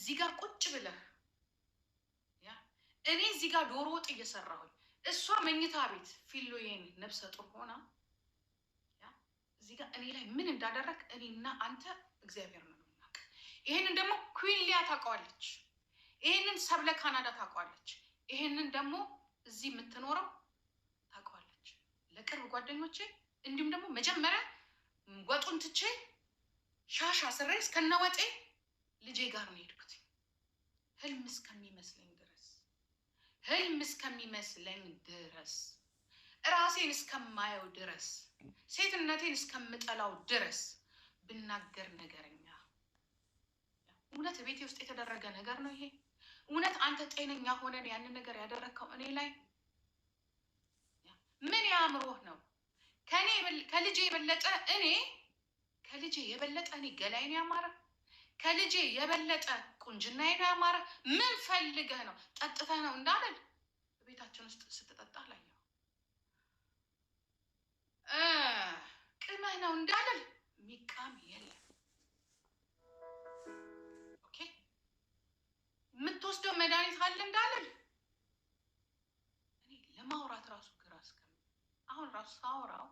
እዚህ ጋር ቁጭ ብለህ ያ እኔ እዚህ ጋር ዶሮ ወጥ እየሰራሁኝ እሷ መኝታ ቤት ፊሎዬን ነብሰ ጡር ሆና ያ እዚህ ጋር እኔ ላይ ምን እንዳደረግ እኔና አንተ እግዚአብሔር ነው የምናውቅ። ይሄንን ደግሞ ኩዊን ሊያ ታውቀዋለች። ይሄንን ሰብለ ካናዳ ታውቀዋለች። ይሄንን ደግሞ እዚህ የምትኖረው ታውቀዋለች። ለቅርብ ጓደኞቼ እንዲሁም ደግሞ መጀመሪያ ወጡን ትቼ ሻሻ ስሬ እስከነወጤ ልጄ ጋር ነው የሄድኩት። ህልም እስከሚመስለኝ ድረስ ራሴን እስከማየው ድረስ ሴትነቴን እስከምጠላው ድረስ ብናገር ነገረኛ። እውነት ቤቴ ውስጥ የተደረገ ነገር ነው ይሄ? እውነት አንተ ጤነኛ ሆነን ያንን ነገር ያደረግከው እኔ ላይ ምን ያምሮህ ነው? ከልጄ የበለጠ እኔ ገላይን ያማረ ከልጄ የበለጠ ቁንጅናዬን ያማረ ምን ፈልገህ ነው? ጠጥተህ ነው እንዳልል ቤታችን ውስጥ ስትጠጣ ላየው ቅመህ ነው እንዳልል ሚቃም የለም። ኦኬ የምትወስደው መድኃኒት አለ እንዳልል እኔ ለማውራት ራሱ ግራ እስከም አሁን ራሱ ሳወራው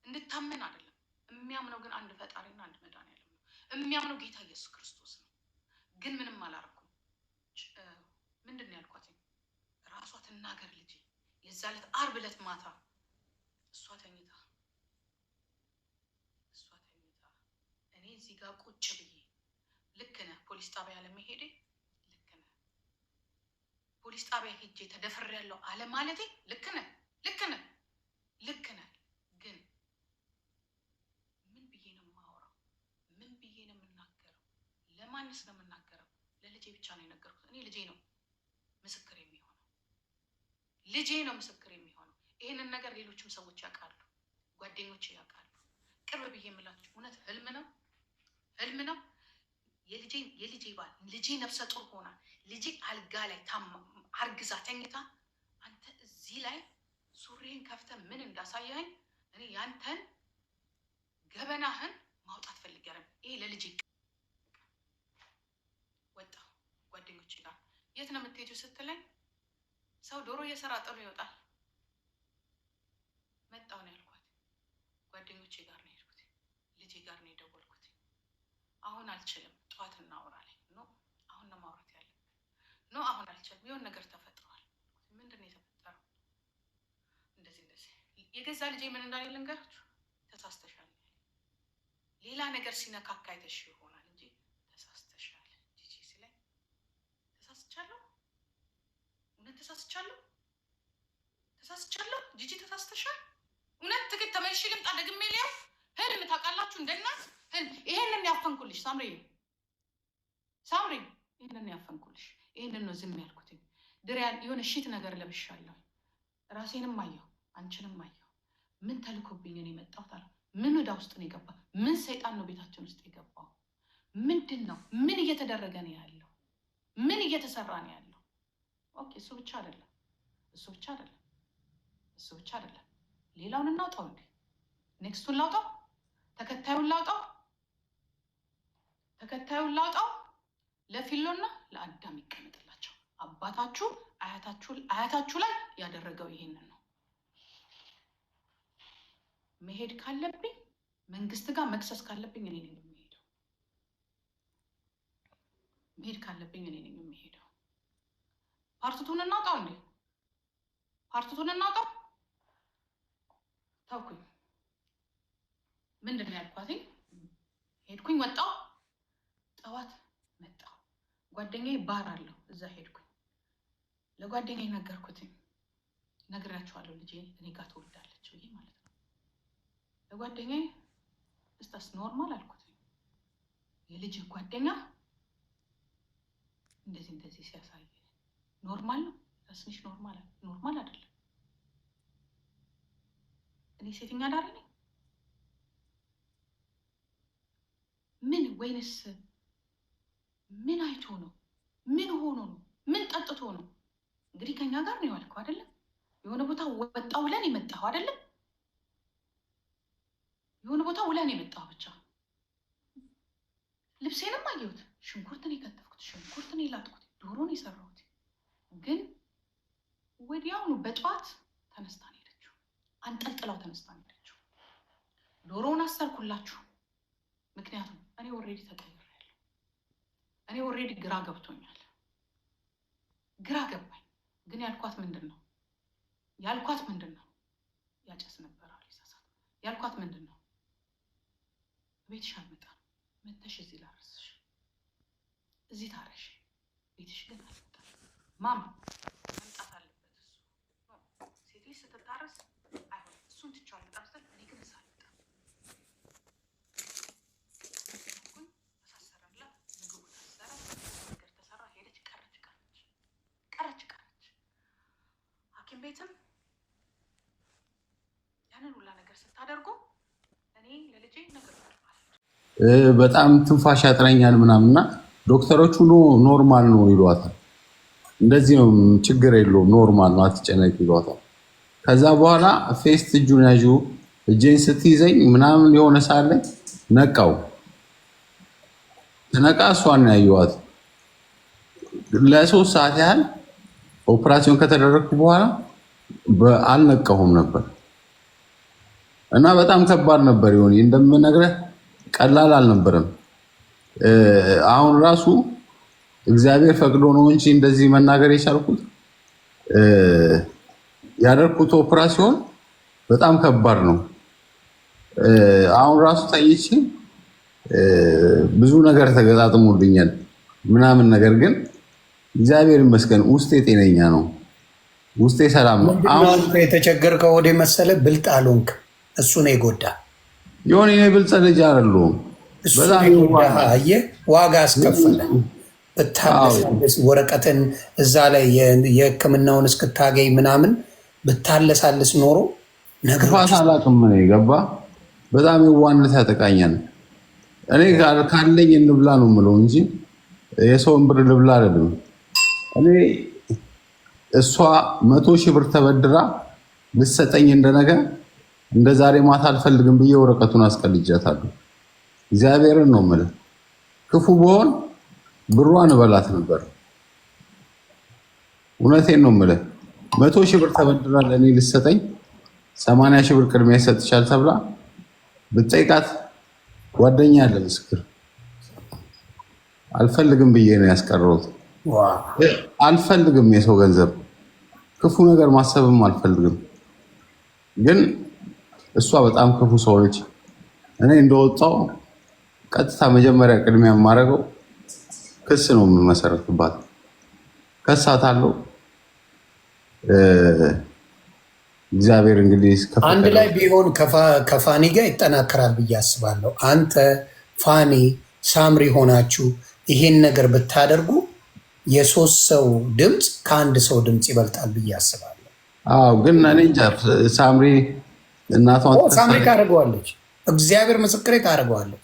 እንድታመን አይደለም የሚያምነው ግን አንድ ፈጣሪና አንድ መድኃኒዓለም ነው የሚያምነው ጌታ ኢየሱስ ክርስቶስ ነው። ግን ምንም አላረኩም። ምንድን ነው ያልኳት? ራሷ ትናገር ልጄ። የዛ ዕለት ዓርብ ዕለት ማታ እሷ ተኝታ እኔ እዚህ ጋር ቁጭ ብዬ ልክ ነህ ፖሊስ ጣቢያ ለመሄዴ ልክ ነህ ፖሊስ ጣቢያ ሄጄ ተደፍሬያለሁ አለ ማለቴ ልክ ነህ ግን ምን ብዬ ነው የማወራው? ምን ብዬ ነው የምናገረው? ለማንስ ነው የምናገረው? ለልጄ ብቻ ነው የነገርኩት። እኔ ልጄ ነው ምስክር የሚሆነው። ይህንን ነገር ሌሎችም ሰዎች ያውቃሉ፣ ጓደኞቼ ያውቃሉ። ቅርብ ብዬ የምላችሁ እውነት ህልም ነው። የልጄ ባል ልጄ ነፍሰ ጡር ሆና ልጄ አልጋ ላይ አርግዛ ተኝታ አንተ እዚህ ላይ ሱሪህን ከፍተህ ምን እንዳሳየኸኝ እኔ ያንተን ገበናህን ማውጣት ፈልጌያለሁ። ይሄ ለልጄ ወጣ። ጓደኞቼ ጋር የት ነው የምትሄጂው ስትለኝ ሰው ዶሮ እየሰራ ጥሎ ይወጣል። መጣሁ ነው ያልኳት። ጓደኞቼ ጋር ነው የሄድኩት። ልጄ ጋር ነው የደወልኩት። አሁን አልችልም፣ ጠዋት እናወራለን። አሁን ነው ማውራት ያለብን። አሁን አልችልም፣ የሆነ ነገር ተፈጥሯል። ምንድን ነው የተፈጠረው? እንደዚህ የገዛ ልጄ ምን እንዳለ ልንገራችሁ። ተሳስተሻል። ሌላ ነገር ሲነካካ አይተሽ ይሆናል እንጂ ተሳስተሻል ጂጂ ሲለኝ ተሳስቻለሁ። እውነት ተሳስቻለሁ ጂጂ ተሳስተሻል። እውነት ትክክል። ተመልሼ ልምጣ ደግሜ ሊያው ህልም ታውቃላችሁ እንደናት ህልም። ይሄንን ያፈንኩልሽ ሳምሪ፣ ይሄንን ያፈንኩልሽ። ይሄንን ነው ዝም ያልኩትኝ። ድሪያን የሆነ ሺት ነገር ለብሻለሁ። ራሴንም አየሁ፣ አንቺንም አየሁ። ምን ተልኮብኝ ነው የመጣሁት አለ። ምን ወዳ ውስጥ ነው የገባ? ምን ሰይጣን ነው ቤታችን ውስጥ የገባው? ምንድን ነው? ምን እየተደረገ ነው ያለው? ምን እየተሰራ ነው ያለው? ኦኬ እሱ ብቻ አይደለም። ሌላውን እናውጣው እንዴ? ኔክስቱን ላውጣው? ተከታዩን ላውጣው? ለፊሎና ለአዳም ይቀመጥላቸው። አባታችሁ አያታችሁ ላይ ያደረገው ይሄንን ነው። መሄድ ካለብኝ መንግስት ጋር መክሰስ ካለብኝ እኔ ነኝ የሚሄደው። ፓርቲቱን እናውጣው እንዴ? ታውኩኝ። ምንድን ነው ያልኳትኝ? ሄድኩኝ፣ ወጣሁ፣ ጠዋት መጣሁ። ጓደኛዬ ባር አለው፣ እዛ ሄድኩኝ። ለጓደኛዬ ነገርኩትኝ። ነግራቸዋለሁ ልጄ እኔ ጋር ትወልዳለች ብዬ ማለት ነው። ለጓደኛዬ እስታስ ኖርማል አልኩት። የልጅ ጓደኛ እንደዚህ ሲያሳይ ኖርማል ነው? ትንሽ ኖርማል አይደለም። እኔ ሴተኛ አዳሪ ነኝ? ወይንስ ምን አይቶ ነው? ምን ሆኖ ነው? ምን ጠጥቶ ነው? እንግዲህ ከኛ ጋር ነው ያልከው አይደለም? የሆነ ቦታ ወጣው ብለን የመጣው አይደለም? የሆነ ቦታ ውለን የመጣው ብቻ ልብሴንም አየሁት። ሽንኩርት ነው የከተፍኩት። ሽንኩርት ነው የላጥኩት፣ ዶሮ ነው የሰራሁት። ግን ወዲያውኑ በጠዋት ተነስታ ነው ሄደችው። አንጠልጥላው ተነስታ ነው ሄደችው። ዶሮውን አሰርኩላችሁ። ምክንያቱም እኔ ኦልሬዲ ተቀይሬያለሁ። እኔ ኦልሬዲ ግራ ገብቶኛል። ግራ ገባኝ። ግን ያልኳት ምንድን ነው ያጨስ ነበር አልሳሳት። ያልኳት ምንድን ነው ቤትሽ አልመጣም፣ መተሽ እዚህ ላረስሽ፣ እዚህ ታረሽ፣ ቤትሽ ግን አልመጣም። ማማ መምጣት አለበት እሱ። ሴት ልጅ ስትታረስ አይሆንም። እሱን ትቼው አልመጣም ስል እኔ ግን እዛ አልመጣም። ተሳሰረላ፣ ምግቡ ታሰረ፣ ነገር ተሰራ፣ ሄደች፣ ቀረች። ሐኪም ቤትም ያንን ሁላ ነገር ስታደርጉ እኔ ለልጄ ነገር በጣም ትንፋሽ ያጥረኛል ምናምንና ዶክተሮቹ ኖርማል ነው ይሏታል። እንደዚህ ነው ችግር የለውም ኖርማል ነው አትጨነቂ ይሏታል። ከዛ በኋላ ፌስት እጁን ያዡ እጄን ስትይዘኝ ምናምን የሆነ ሳለ ነቃው። ተነቃ እሷን ያዩዋት ለ3 ሰዓት ያህል ኦፕራሲዮን ከተደረግኩ በኋላ አልነቃሁም ነበር እና በጣም ከባድ ነበር። ይሁን እንደምነግርህ ቀላል አልነበረም። አሁን ራሱ እግዚአብሔር ፈቅዶ ነው እንጂ እንደዚህ መናገር የቻልኩት። ያደረኩት ኦፕራሲዮን በጣም ከባድ ነው። አሁን ራሱ ታይቼ ብዙ ነገር ተገጣጥሞልኛል ምናምን፣ ነገር ግን እግዚአብሔር ይመስገን ውስጤ ጤነኛ ነው፣ ውስጤ ሰላም ነው። አሁን የተቸገርከው ወደ መሰለ ብልጥ አልሆንክ። እሱ ነው የጎዳ። የሆነ እኔ ብልጥ ልጅ አይደለሁም። በጣም ዋጋ አስከፈለ። ብታለሳለስ ወረቀትን እዛ ላይ የሕክምናውን እስክታገኝ ምናምን ብታለሳልስ ኖሮ ነገሮች አላውቅም። እኔ ገባ በጣም የዋነት ያጠቃኛል። እኔ ካለኝ እንብላ ነው የምለው እንጂ የሰውን ብር ልብላ አይደለም። እኔ እሷ 100,000 ብር ተበድራ ልትሰጠኝ እንደነገ እንደ ዛሬ ማታ አልፈልግም ብዬ ወረቀቱን አስቀልጃታለሁ። እግዚአብሔርን ነው የምልህ። ክፉ በሆን ብሯን እበላት ነበር። እውነቴን ነው የምልህ። 100,000 ብር ተበድራ ለእኔ ልትሰጠኝ 80,000 ብር ቅድሚያ ይሰጥሻል ተብላ ብትጠይቃት ጓደኛ አለ ምስክር አልፈልግም ብዬ ነው ያስቀረሁት። አልፈልግም የሰው ገንዘብ፣ ክፉ ነገር ማሰብም አልፈልግም። ግን እሷ በጣም ክፉ ሰው ነች። እኔ እንደወጣው ቀጥታ መጀመሪያ ቅድሚያ የማደርገው ክስ ነው የምመሰረትባት። ከሳታለሁ። እግዚአብሔር እንግዲህ አንድ ላይ ቢሆን ከፋኒ ጋር ይጠናከራል ብዬ አስባለሁ። አንተ ፋኒ ሳምሪ ሆናችሁ ይሄን ነገር ብታደርጉ የ3 ሰው ድምፅ ከአንድ ሰው ድምፅ ይበልጣል ብዬ አስባለሁ። ግን እኔ እንጃ ሳምሪ እናቷን ሳምሪ ታደርገዋለች። እግዚአብሔር ምስክሬ ታደርገዋለች።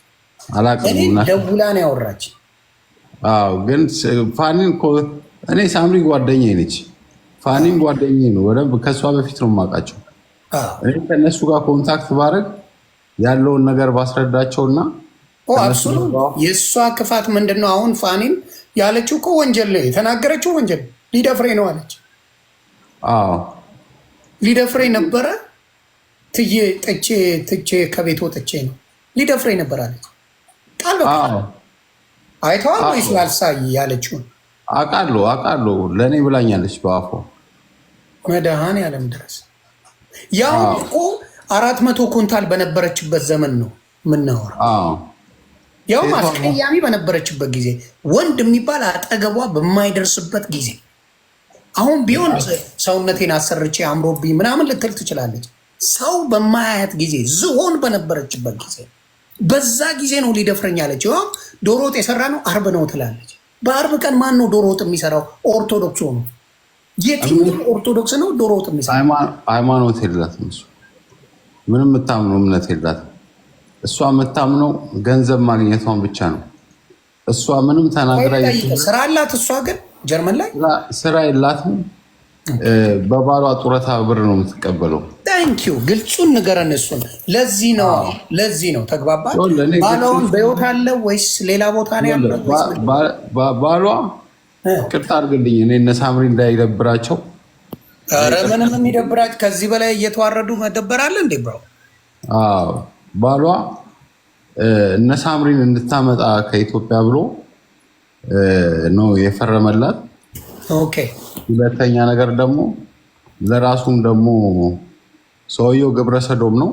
እኔ ደውላ ነው ያወራች። ግን ፋኒን እኔ ሳምሪ ጓደኛዬ ነች፣ ፋኒን ጓደኛዬ ነው። በደንብ ከእሷ በፊት ነው የማውቃቸው። እኔ ከእነሱ ጋር ኮንታክት ባደርግ ያለውን ነገር ባስረዳቸውና የእሷ ክፋት ምንድን ነው? አሁን ፋኒን ያለችው እኮ ወንጀል ነው የተናገረችው። ወንጀል ሊደፍሬ ነው አለች። ሊደፍሬ ነበረ ትቼ ከቤት ወጥቼ ነው ሊደፍሬ ነበር አለች። ቃል በቃል አይተዋል ወይስ ያልሳይ ያለችውን አውቃለሁ። ለእኔ ብላኛለች በአፏ መድኃኔዓለም ድረስ። ያው እኮ 400 ኩንታል በነበረችበት ዘመን ነው የምናወራው። ያውም አስቀያሚ በነበረችበት ጊዜ፣ ወንድ የሚባል አጠገቧ በማይደርስበት ጊዜ። አሁን ቢሆን ሰውነቴን አሰርቼ አምሮብኝ ምናምን ልትል ትችላለች። ሰው በማያያት ጊዜ፣ ዝሆን በነበረችበት ጊዜ፣ በዛ ጊዜ ነው ሊደፍረኝ አለች። ዶሮ ወጥ የሰራ ነው አርብ ነው ትላለች። በአርብ ቀን ማን ነው ዶሮ ወጥ የሚሰራው? ኦርቶዶክስ ሆኖ የትኛው ኦርቶዶክስ ነው ዶሮ ወጥ የሚሰራው? ሃይማኖት የላትም እሱ። ምንም የምታምነው እምነት የላትም እሷ። የምታምነው ገንዘብ ማግኘቷን ብቻ ነው። እሷ ምንም ተናግራ ስራ አላት። እሷ ግን ጀርመን ላይ ስራ የላትም። በባሏ ጡረታ ብር ነው የምትቀበለው። ታንኪዩ ግልጹን ንገረን። እሱን ለዚህ ነው ተግባባ። ባሏን በሕይወት አለ ወይስ ሌላ ቦታ ነው ያለው? ባሏ ቅርታ አድርግልኝ፣ እኔ እነ ሳምሪ እንዳይደብራቸው። ኧረ ምንም የሚደብራቸው ከዚህ በላይ እየተዋረዱ መደበር አለ እንዴ ብራው? ባሏ እነ ሳምሪን እንድታመጣ ከኢትዮጵያ ብሎ ነው የፈረመላት። ኦኬ። ሁለተኛ ነገር ደግሞ ለራሱም ደግሞ ሰውየው ግብረሰዶም ነው።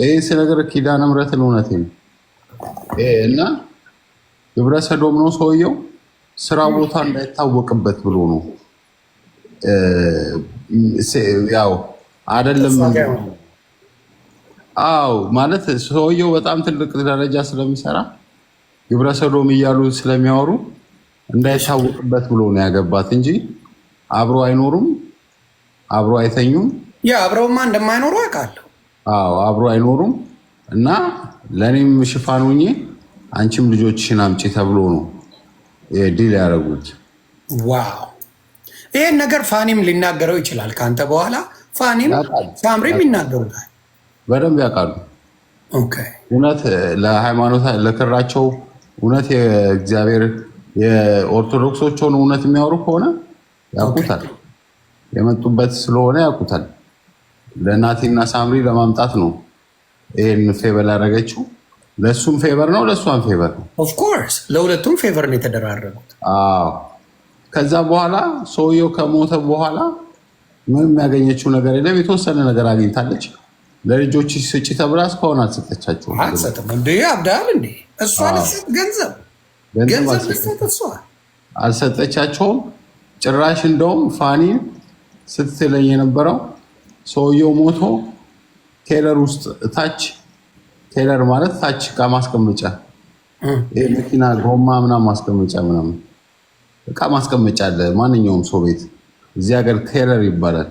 ይሄ ነገር ኪዳነ ምሕረትን እውነቴን ነው እና ግብረሰዶም ነው ሰውየው። ስራ ቦታ እንዳይታወቅበት ብሎ ነው ያው አይደለም። ማለት ሰውየው በጣም ትልቅ ደረጃ ስለሚሰራ ግብረሰዶም እያሉ ስለሚያወሩ እንዳይታወቅበት ብሎ ነው ያገባት እንጂ አብሮ አይኖሩም፣ አብሮ አይተኙም። አብረውማ እንደማይኖሩ አውቃለሁ። አብሮ አይኖሩም እና ለእኔም ሽፋን ሆኜ አንቺም ልጆችሽን አምጪ ተብሎ ነው ዲል ያደረጉት። ዋው! ይህን ነገር ፋኒም ሊናገረው ይችላል ከአንተ በኋላ። ፋኒም ሳምሪም ይናገሩታል፣ በደንብ ያውቃሉ። እውነት ለሃይማኖት ለክራቸው እውነት የእግዚአብሔር የኦርቶዶክሶች ሆነ እውነት የሚያወሩ ከሆነ ያውቁታል። የመጡበት ስለሆነ ያውቁታል። ለናቲና ሳምሪ ለማምጣት ነው ይሄን ፌቨር ያደረገችው። ለሱም ፌቨር ነው፣ ለሷም ፌቨር ነው። ኦፍ ኮርስ ለሁለቱም ፌቨር ነው የተደራረጉት። ከዛ በኋላ ሰውየው ከሞተ በኋላ ምንም ያገኘችው ነገር የለም። የተወሰነ ነገር አግኝታለች። ለልጆች ስጪ ተብላ እስካሁን አልሰጠቻቸው። አልሰጥም እንዴ አብዳል እንዴ እሷ ገንዘብ ልሰጥ እሷ አልሰጠቻቸውም ጭራሽ። እንደውም ፋኒ ስትለኝ የነበረው ሰውየው ሞቶ ቴለር ውስጥ ታች፣ ቴለር ማለት ታች እቃ ማስቀመጫ፣ መኪና ጎማ ምናምን ማስቀመጫ ምናምን እቃ ማስቀመጫ አለ ማንኛውም ሰው ቤት። እዚህ ሀገር ቴለር ይባላል።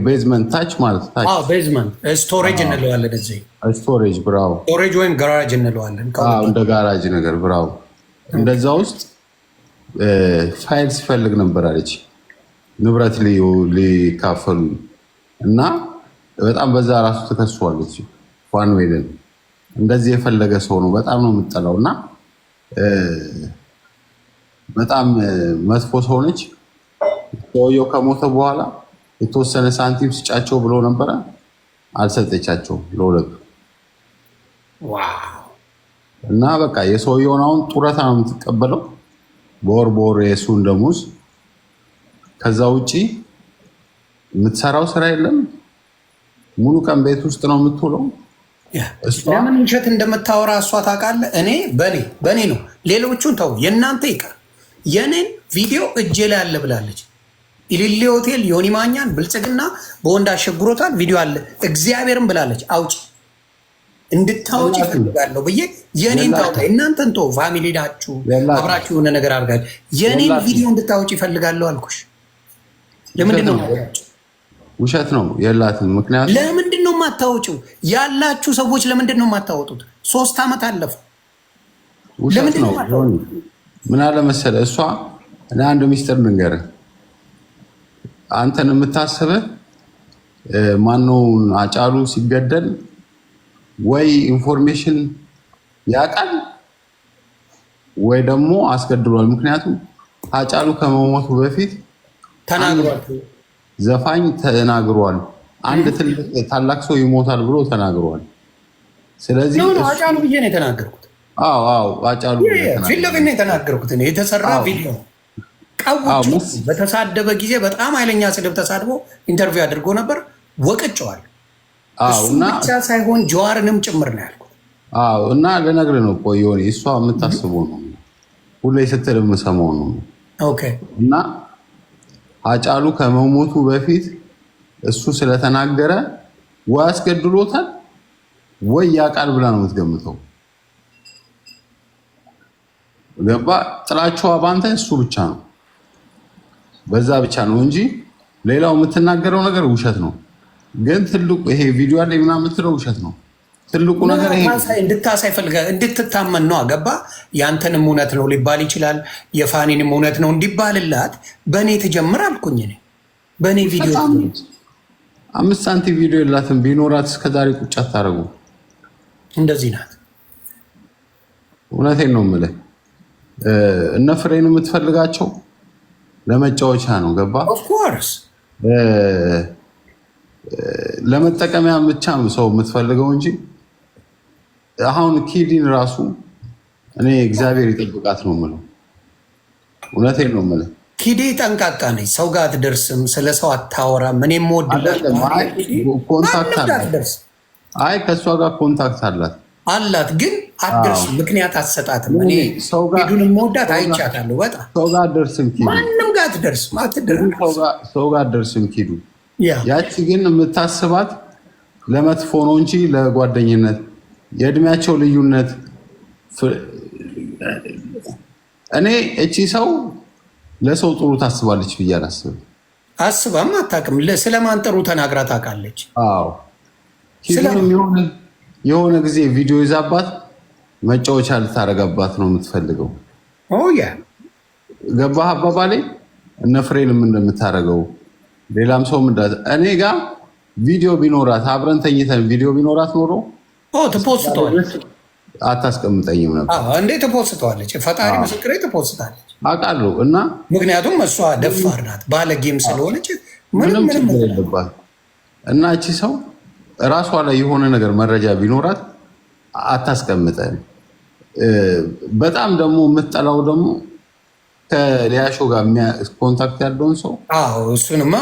ቤዝመንት ታች ማለት ታች ቤዝመንት ስቶሬጅ እንለዋለን። እዚህ ስቶሬጅ ብራው፣ ስቶሬጅ ወይም ጋራጅ እንለዋለን። እንደ ጋራጅ ነገር ብራው። እንደዛ ውስጥ ፋይል ሲፈልግ ነበር አለች። ንብረት ሊካፈሉ እና በጣም በዛ ራሱ ተከሷለች። ፋንዌልን እንደዚህ የፈለገ ሰው ነው በጣም ነው የምጠላው እና በጣም መጥፎ ሰው ነች። ሰውየው ከሞተ በኋላ የተወሰነ ሳንቲም ስጫቸው ብሎ ነበረ፣ አልሰጠቻቸውም ለሁለቱ። እና በቃ የሰውየውን አሁን ጡረታ ነው የምትቀበለው በወር የእሱን ደሞዝ። ከዛ ውጪ የምትሰራው ስራ የለም። ሙሉ ቀን ቤት ውስጥ ነው የምትውለው። ለምን ውሸት እንደምታወራ እሷ ታውቃለህ። እኔ በኔ ነው፣ ሌሎቹን ተው፣ የእናንተ ይቀር። የኔን ቪዲዮ እጄ ላይ አለ ብላለች። ኢሊሊ ሆቴል ዮኒ ማኛን ብልጽግና በወንድ አሸግሮታል ቪዲዮ አለ እግዚአብሔርን ብላለች። አውጪ እንድታወጪ ይፈልጋለሁ ብዬ የኔን ታውጣ። እናንተን ተው፣ ፋሚሊ ናችሁ አብራችሁ የሆነ ነገር አድርጋችሁ የኔን ቪዲዮ እንድታወጪ ይፈልጋለሁ አልኩሽ። ለምንድን ነው ውሸት ነው የላትም ምክንያት። ለምንድን ነው የማታወጪው? ያላችሁ ሰዎች ለምንድን ነው የማታወጡት? 3 ዓመት አለፈ። ውሸት ነው። ምን አለ መሰለህ እሷ እኔ አንድ ሚስጥር ልንገርህ። አንተን የምታስብህ ማነው አጫሉ ሲገደል ወይ ኢንፎርሜሽን ያውቃል ወይ ደግሞ አስገድሏል። ምክንያቱም አጫሉ ከመሞቱ በፊት ተናግሯል፣ ዘፋኝ ተናግሯል። አንድ ታላቅ ሰው ይሞታል ብሎ ተናግሯል። ስለዚህ አጫሉ ብዬ ነው የተናገርኩት። አጫሉ ፊት ለፊት ነው የተናገርኩት። የተሰራ ቪዲዮ ቀውጭ በተሳደበ ጊዜ በጣም ኃይለኛ ስድብ ተሳድቦ ኢንተርቪው አድርጎ ነበር። ወቅጨዋል። እሱ ብቻ ሳይሆን ጀዋርንም ጭምር ነው ያልኩት። እና ልነግርህ ነው። ቆይ ሆኔ እሷ የምታስበው ነው ሁሌ ስትል የምሰማው ነው። እና አጫሉ ከመሞቱ በፊት እሱ ስለተናገረ ወይ አስገድሎታል ወይ ያውቃል ብላ ነው የምትገምተው። ገባ? ጥላቻዋ ባንተ እሱ ብቻ ነው፣ በዛ ብቻ ነው እንጂ ሌላው የምትናገረው ነገር ውሸት ነው። ግን ትልቁ ይሄ ቪዲዮ ላይ ምናምን የምትለው ውሸት ነው። ትልቁ ነገር ይሄ እንድታሳይ ፈልገህ እንድትታመን ነው። አገባ ያንተንም እውነት ነው ሊባል ይችላል፣ የፋኒንም እውነት ነው እንዲባልላት በእኔ ትጀምር አልኩኝ። በእኔ ቪዲዮ 5 ሳንቲም ቪዲዮ የላትም። ቢኖራት እስከዛሬ ቁጭ አታደርጉ። እንደዚህ ናት። እውነቴን ነው የምልህ። እነ ፍሬን የምትፈልጋቸው ለመጫወቻ ነው። ገባ ኦፍኮርስ ለመጠቀሚያ ብቻ ሰው የምትፈልገው እንጂ አሁን ኪዲን ራሱ እኔ እግዚአብሔር ይጠብቃት ነው የምለው። እውነቴን ነው የምልህ። ኪዲ ጠንቃቃ ነች። ሰው ጋር አትደርስም። ስለ ሰው አታወራም። እኔ የምወድላት ኮንታክት አላት። አይ ከእሷ ጋር ኮንታክት አላት ግን አትደርስም። ምክንያት አትሰጣትም። እኔ ኪዱን የምወዳት አይቻታለሁ። በጣም ሰው ጋር አትደርስም። ኪዱ ማንም ጋር አትደርስም። ሰው ጋር አትደርስም ኪዱ። ያቺ ግን የምታስባት ለመጥፎ ነው እንጂ ለጓደኝነት የእድሜያቸው ልዩነት እኔ እቺ ሰው ለሰው ጥሩ ታስባለች ብዬ አላስብም። አስባም አታውቅም። ስለማን ጥሩ ተናግራ ታውቃለች? አዎ የሆነ ጊዜ ቪዲዮ ይዛባት መጫወቻ ልታረጋባት ነው የምትፈልገው። ገባህ አባባሌ? እነ ፍሬንም እንደምታረገው ሌላም ሰው እኔ ጋር ቪዲዮ ቢኖራት አብረን ተኝተን ቪዲዮ ቢኖራት ኖሮ ትፖስተዋለች። አታስቀምጠኝም ነበር እንዴ? ትፖስተዋለች። ፈጣሪ ምስክሬ ትፖስታለች። አውቃለሁ። እና ምክንያቱም እሷ ደፋር ናት፣ ባለጌም ስለሆነች ምንም ችግር የለባት። እና እቺ ሰው እራሷ ላይ የሆነ ነገር መረጃ ቢኖራት አታስቀምጠን። በጣም ደግሞ የምትጠላው ደግሞ ከሊያሾ ጋር ኮንታክት ያለውን ሰው እሱንማ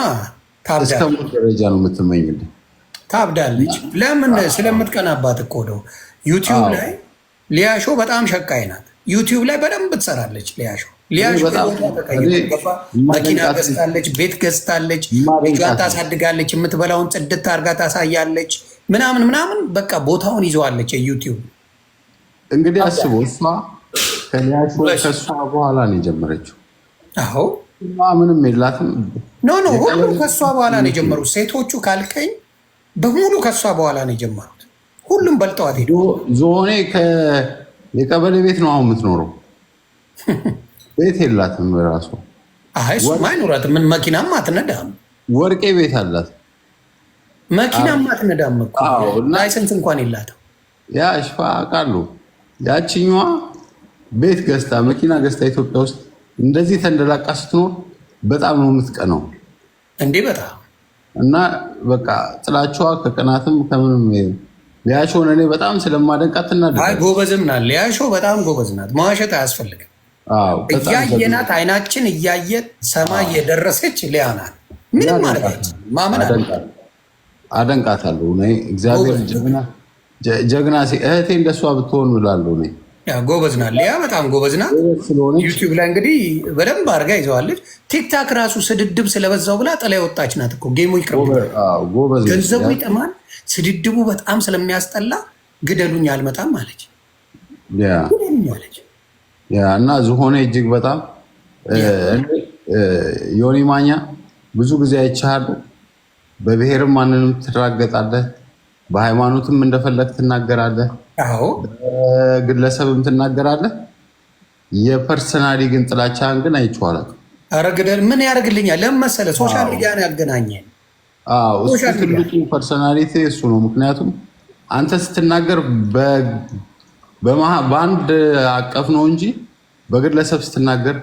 እስከ ሞት ደረጃ ነው የምትመኝልኝ። ታብዳለች። ለምን? ስለምትቀናባት እኮ ነው። ዩቲዩብ ላይ ሊያሾ በጣም ሸቃይ ናት። ዩቲዩብ ላይ በደንብ ትሰራለች ሊያሾ። መኪና ገዝታለች፣ ቤት ገዝታለች፣ ልጇን ታሳድጋለች፣ የምትበላውን ጽድት አድርጋ ታሳያለች፣ ምናምን በቃ ቦታውን ይዘዋለች። የዩቲዩብ እንግዲህ አስቦ እሷ ከሊያሾ ከእሷ በኋላ ነው የጀመረችው። አዎ ምንም የላትም። ሁሉም ከእሷ በኋላ ነው የጀመሩት። ሴቶቹ ካልከኝ በሙሉ ከእሷ በኋላ ነው የጀመሩት። ሁሉም በልጠዋት ሄዱ። ዞኔ የቀበሌ ቤት ነው አሁን የምትኖረው። ቤት የላትም ራሱ። እሱማ አይኖራትም። ምን መኪናም አትነዳም። ወርቄ ቤት አላት። መኪናም አትነዳም እኮ ላይሰንስ እንኳን የላትም። ያ ሽፋ አውቃለሁ። ያችኛዋ ቤት ገዝታ መኪና ገዝታ ኢትዮጵያ ውስጥ እንደዚህ ተንደላቃ ስትኖር በጣም ነው የምትቀነው እንዴ! በጣም እና በቃ ጥላቸዋ ከቅናትም ከምንም ሊያሾን እኔ በጣም ስለማደንቃት ትናደዳለች። ጎበዝም ናት ሊያሾ፣ በጣም ጎበዝ ናት። መዋሸት አያስፈልግም። እያየናት አይናችን እያየ ሰማይ የደረሰች ሊያ ናት። ምንም ማለት ማመን አደንቃታለሁ። እግዚአብሔር ጀግና እህቴ እንደሷ ብትሆን እላለሁ። ጎበዝ ናት ሊያ፣ በጣም ጎበዝ ናት። ዩቲዩብ ላይ እንግዲህ በደንብ አድርጋ ይዘዋለች። ቲክታክ ራሱ ስድድብ ስለበዛው ብላ ጥላ የወጣች ናት እኮ። ጌሙ ይቅርብ፣ ገንዘቡ ይጠማል፣ ስድድቡ በጣም ስለሚያስጠላ ግደሉኝ አልመጣም አለች። እና ዝሆነ እጅግ በጣም ዮኒ ማኛ ብዙ ጊዜ አይቻለሁ። በብሔርም ማንንም ትራገጣለህ፣ በሃይማኖትም እንደፈለግ ትናገራለህ፣ ግለሰብም ትናገራለህ። የፐርሰናሊ ግን ጥላቻን ግን አይቼዋለሁ። ኧረ ግደል ምን ያደርግልኛል? ለምን መሰለህ? ሶሻል ሚዲያ ነው ያገናኘን። እሱ ትልቁ ፐርሰናሊቲ እሱ ነው። ምክንያቱም አንተ ስትናገር በአንድ አቀፍ ነው እንጂ በግለሰብ ስትናገር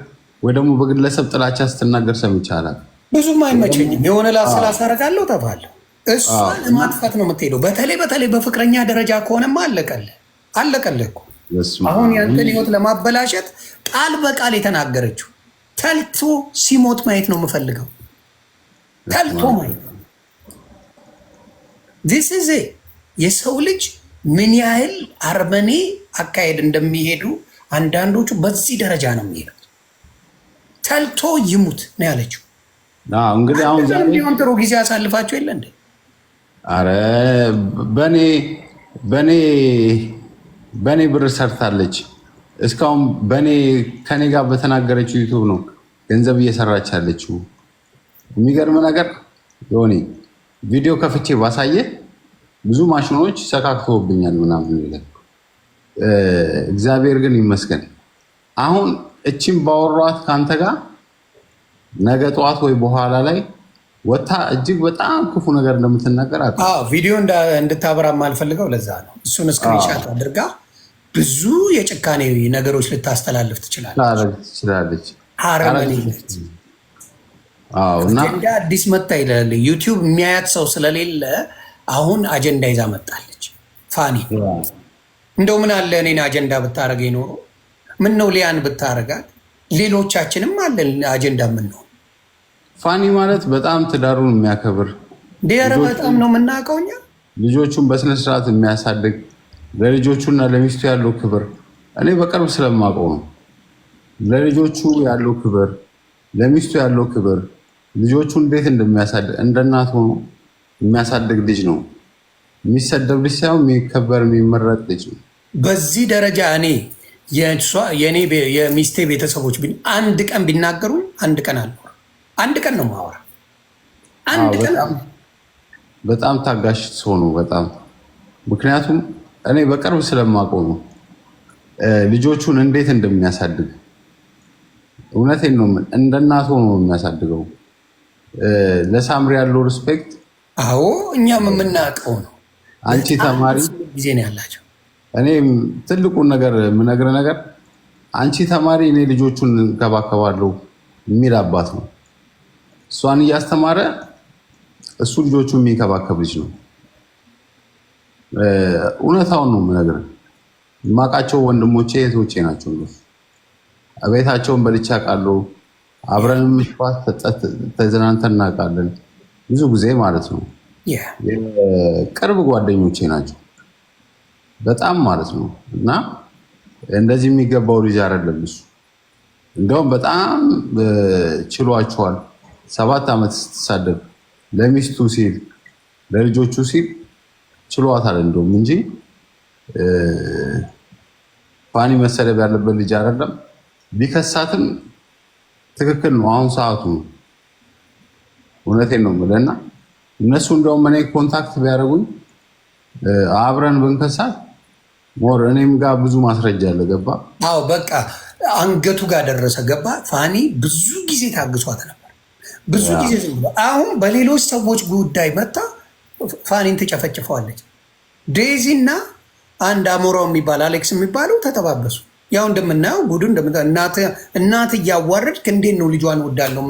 ወይ ደግሞ በግለሰብ ጥላቻ ስትናገር ሰምቼ አላውቅም። ብዙም አይመቸኝም። የሆነ ላስላስ አደርጋለሁ፣ እጠፋለሁ። እሷን ለማጥፋት ነው የምትሄደው። በተለይ በፍቅረኛ ደረጃ ከሆነማ አለቀልህ እኮ። አሁን ያንተን ህይወት ለማበላሸት ቃል በቃል የተናገረችው ተልቶ ሲሞት ማየት ነው የምፈልገው። ተልቶ ማየት ዚስ የሰው ልጅ ምን ያህል አርመኔ አካሄድ እንደሚሄዱ አንዳንዶቹ በዚህ ደረጃ ነው የሚሄዱት። ተልቶ ይሙት ነው ያለችው። እንግዲህ አሁን ቢሆን ጥሩ ጊዜ አሳልፋቸው የለ እንዴ? አረ በኔ ብር ሰርታለች። እስካሁን ከኔ ጋር በተናገረችው ዩቱብ ነው ገንዘብ እየሰራች ያለችው። የሚገርም ነገር ዮኒ ቪዲዮ ከፍቼ ባሳየ ብዙ ማሽኖች ሰካክተውብኛል ምናምን ይላል። እግዚአብሔር ግን ይመስገን አሁን እቺን ባወሯት ካንተ ጋር ነገ ጠዋት ወይ በኋላ ላይ ወታ እጅግ በጣም ክፉ ነገር እንደምትናገር ቪዲዮ እንድታበራ ማልፈልገው ለዛ ነው። እሱን ስክሪንሻት አድርጋ ብዙ የጭካኔ ነገሮች ልታስተላልፍ ትችላለች። አረመኔ አጀንዳ አዲስ መጣ ይላል። ዩቲዩብ የሚያያት ሰው ስለሌለ አሁን አጀንዳ ይዛ መጣለች። ፋኒ እንደው ምን አለ እኔን አጀንዳ ብታረገ ይኖሩ ምን ነው ሊያን ብታረጋት ሌሎቻችንም አለን አጀንዳ ምን ነው። ፋኒ ማለት በጣም ትዳሩን የሚያከብር ዲያረ በጣም ነው የምናውቀው እኛ ልጆቹን በስነ ስርዓት የሚያሳድግ ለልጆቹና ለሚስቱ ያለው ክብር እኔ በቅርብ ስለማውቀው ነው። ለልጆቹ ያለው ክብር፣ ለሚስቱ ያለው ክብር፣ ልጆቹ እንዴት እንደሚያሳድግ እንደ እናት ሆኖ የሚያሳድግ ልጅ ነው። የሚሰደብ ልጅ ሳይሆን የሚከበር የሚመረጥ ልጅ ነው። በዚህ ደረጃ እኔ የኔ የሚስቴ ቤተሰቦች አንድ ቀን ቢናገሩ አንድ ቀን አለ አንድ ቀን ነው ማወራ። አንድ ቀን በጣም ታጋሽ ሰው ነው በጣም ምክንያቱም እኔ በቅርብ ስለማውቀው ነው ልጆቹን እንዴት እንደሚያሳድግ። እውነቴን ነው እንደ እናት ሆኖ የሚያሳድገው። ለሳምሪ ያለው ሪስፔክት አዎ እኛም የምናውቀው ነው። አንቺ ተማሪ ጊዜ ነው ያላቸው። እኔም ትልቁን ነገር የምነግርህ ነገር አንቺ ተማሪ እኔ ልጆቹን እንከባከባለሁ የሚል አባት ነው። እሷን እያስተማረ እሱ ልጆቹን የሚንከባከብ ልጅ ነው። እውነታውን ነው የምነግርህ። የማውቃቸው ወንድሞቼ እህቶቼ ናቸው። ቤታቸውን በልቼ አውቃለሁ። አብረን ምሽት ተዝናንተን እናውቃለን ብዙ ጊዜ ማለት ነው። ቅርብ ጓደኞቼ ናቸው በጣም ማለት ነው። እና እንደዚህ የሚገባው ልጅ አይደለም እሱ። እንደውም በጣም ችሏቸዋል። 7 ዓመት ስትሳደብ ለሚስቱ ሲል ለልጆቹ ሲል ችሏታል እንደውም እንጂ ፋኒ መሰደብ ያለበት ልጅ አይደለም። ቢከሳትም ትክክል ነው። አሁን ሰዓቱ ነው። እውነቴን ነው የምልህና እነሱ እንደውም እኔ ኮንታክት ቢያደርጉኝ አብረን ብንከሳት ሞር እኔም ጋር ብዙ ማስረጃ አለ። ገባ? አዎ በቃ አንገቱ ጋር ደረሰ። ገባ? ፋኒ ብዙ ጊዜ ታግሷት ነበር። ብዙ ጊዜ ዝም ብሎ አሁን በሌሎች ሰዎች ጉዳይ መጣ ፋኒን ትጨፈጭፈዋለች። ዴዚ እና አንድ አሞራው የሚባል አሌክስ የሚባለው ተጠባበሱ። ያው እንደምናየው ጉዱ እናት እያዋረድክ እንዴት ነው ልጇን ወዳለው